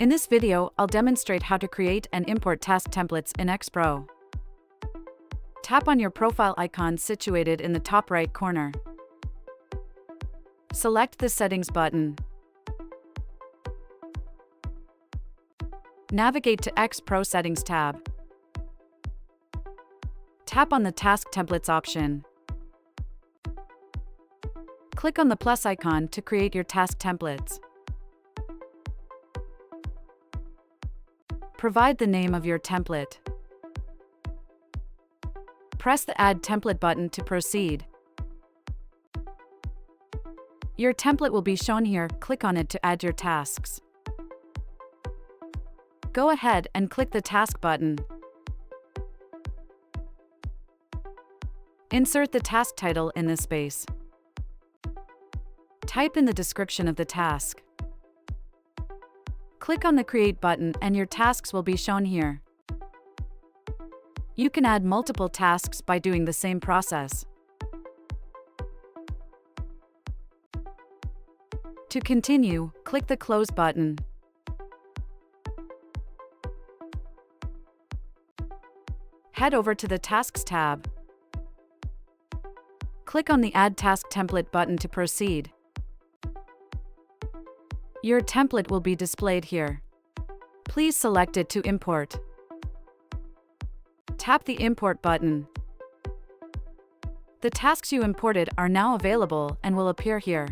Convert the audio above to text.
In this video, I'll demonstrate how to create and import task templates in X-Pro. Tap on your profile icon situated in the top right corner. Select the Settings button. Navigate to X-Pro Settings tab. Tap on the Task Templates option. Click on the plus icon to create your task templates. Provide the name of your template. Press the Add Template button to proceed. Your template will be shown here. Click on it to add your tasks. Go ahead and click the Task button. Insert the task title in this space. Type in the description of the task. Click on the Create button and your tasks will be shown here. You can add multiple tasks by doing the same process. To continue, click the Close button. Head over to the Tasks tab. Click on the Add Task Template button to proceed. Your template will be displayed here. Please select it to import. Tap the Import button. The tasks you imported are now available and will appear here.